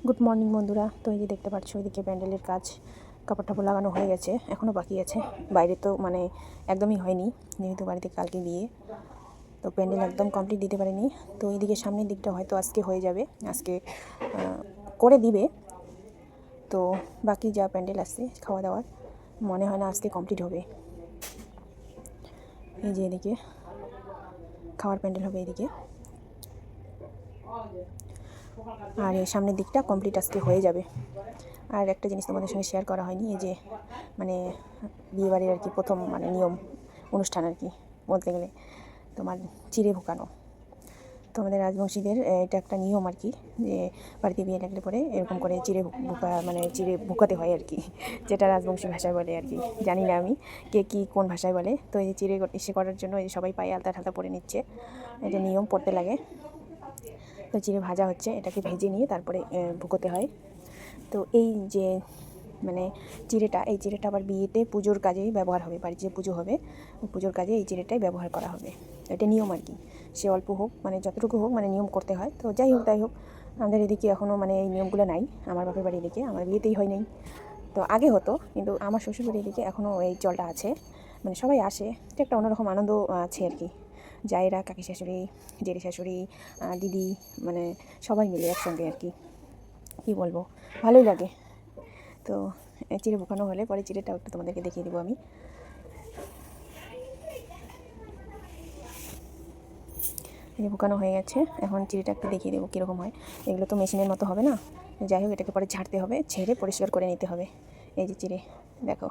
Good morning বন্ধুরা। তো এই যে দেখতে পাচ্ছ ওইদিকে প্যান্ডেলের কাজ কাপড় টাপড় লাগানো হয়ে গেছে, এখনও বাকি আছে। বাইরে তো মানে একদমই হয়নি, যেহেতু বাড়িতে কালকে বিয়ে, তো প্যান্ডেল একদম কমপ্লিট দিতে পারেনি। তো এইদিকে সামনের দিকটা হয়তো আজকে হয়ে যাবে, আজকে করে দিবে। তো বাকি যা প্যান্ডেল আসছে খাওয়া দাওয়ার মনে হয় না আজকে কমপ্লিট হবে। এই যে এদিকে খাওয়ার প্যান্ডেল হবে এদিকে, আর এই সামনের দিকটা কমপ্লিট আজকে হয়ে যাবে। আর একটা জিনিস তোমাদের সঙ্গে শেয়ার করা হয়নি, এই যে মানে বিয়েবাড়ির আর কি প্রথম মানে নিয়ম অনুষ্ঠান আর কি বলতে গেলে তোমার চিড়ে ভুকানো। তো আমাদের রাজবংশীদের এটা একটা নিয়ম আর কি, যে বাড়িতে বিয়ে লাগলে পরে এরকম করে চিড়ে ভুকা মানে চিড়ে ভুকাতে হয় আর কি, যেটা রাজবংশী ভাষায় বলে আর কি, জানি না আমি কে কী কোন ভাষায় বলে। তো এই যে চিড়ে এসে করার জন্য এই সবাই পায়ে আলতা ঠালতা পরে নিচ্ছে, এটা নিয়ম পড়তে লাগে। তো চিড়ে ভাজা হচ্ছে, এটাকে ভেজে নিয়ে তারপরে ভুকোতে হয়। তো এই যে মানে চিড়েটা, এই চিড়েটা আবার বিয়েতে পুজোর কাজেই ব্যবহার হবে, বাড়িতে যে পুজো হবে পুজোর কাজে এই চিড়েটাই ব্যবহার করা হবে। এটা নিয়ম আর কি, সে অল্প হোক মানে যতটুকু হোক মানে নিয়ম করতে হয়। তো যাই হোক তাই হোক, আমাদের এদিকে এখনও মানে এই নিয়মগুলো নাই। আমার বাপের বাড়ি এদিকে আমার বিয়েতেই হয় নাই, তো আগে হতো, কিন্তু আমার শ্বশুরবাড়ির এদিকে এখনও এই চলটা আছে। মানে সবাই আসে, এটা একটা অন্যরকম আনন্দ আছে আর কি। জায়েরা, কাকি শাশুড়ি, জেঠি শাশুড়ি, দিদি, মানে সবাই মিলে একসঙ্গে আর কি, কী বলবো, ভালোই লাগে। তো চিড়ে বোকানো হলে পরে চিড়েটাও একটু তোমাদেরকে দেখিয়ে দেবো আমি। চিড়ে বোকানো হয়ে গেছে, এখন চিড়েটা একটু দেখিয়ে দেবো কীরকম হয়। এগুলো তো মেশিনের মতো হবে না, যাই হোক এটাকে পরে ঝাড়তে হবে, ঝেড়ে পরিষ্কার করে নিতে হবে। এই যে চিড়ে দেখো।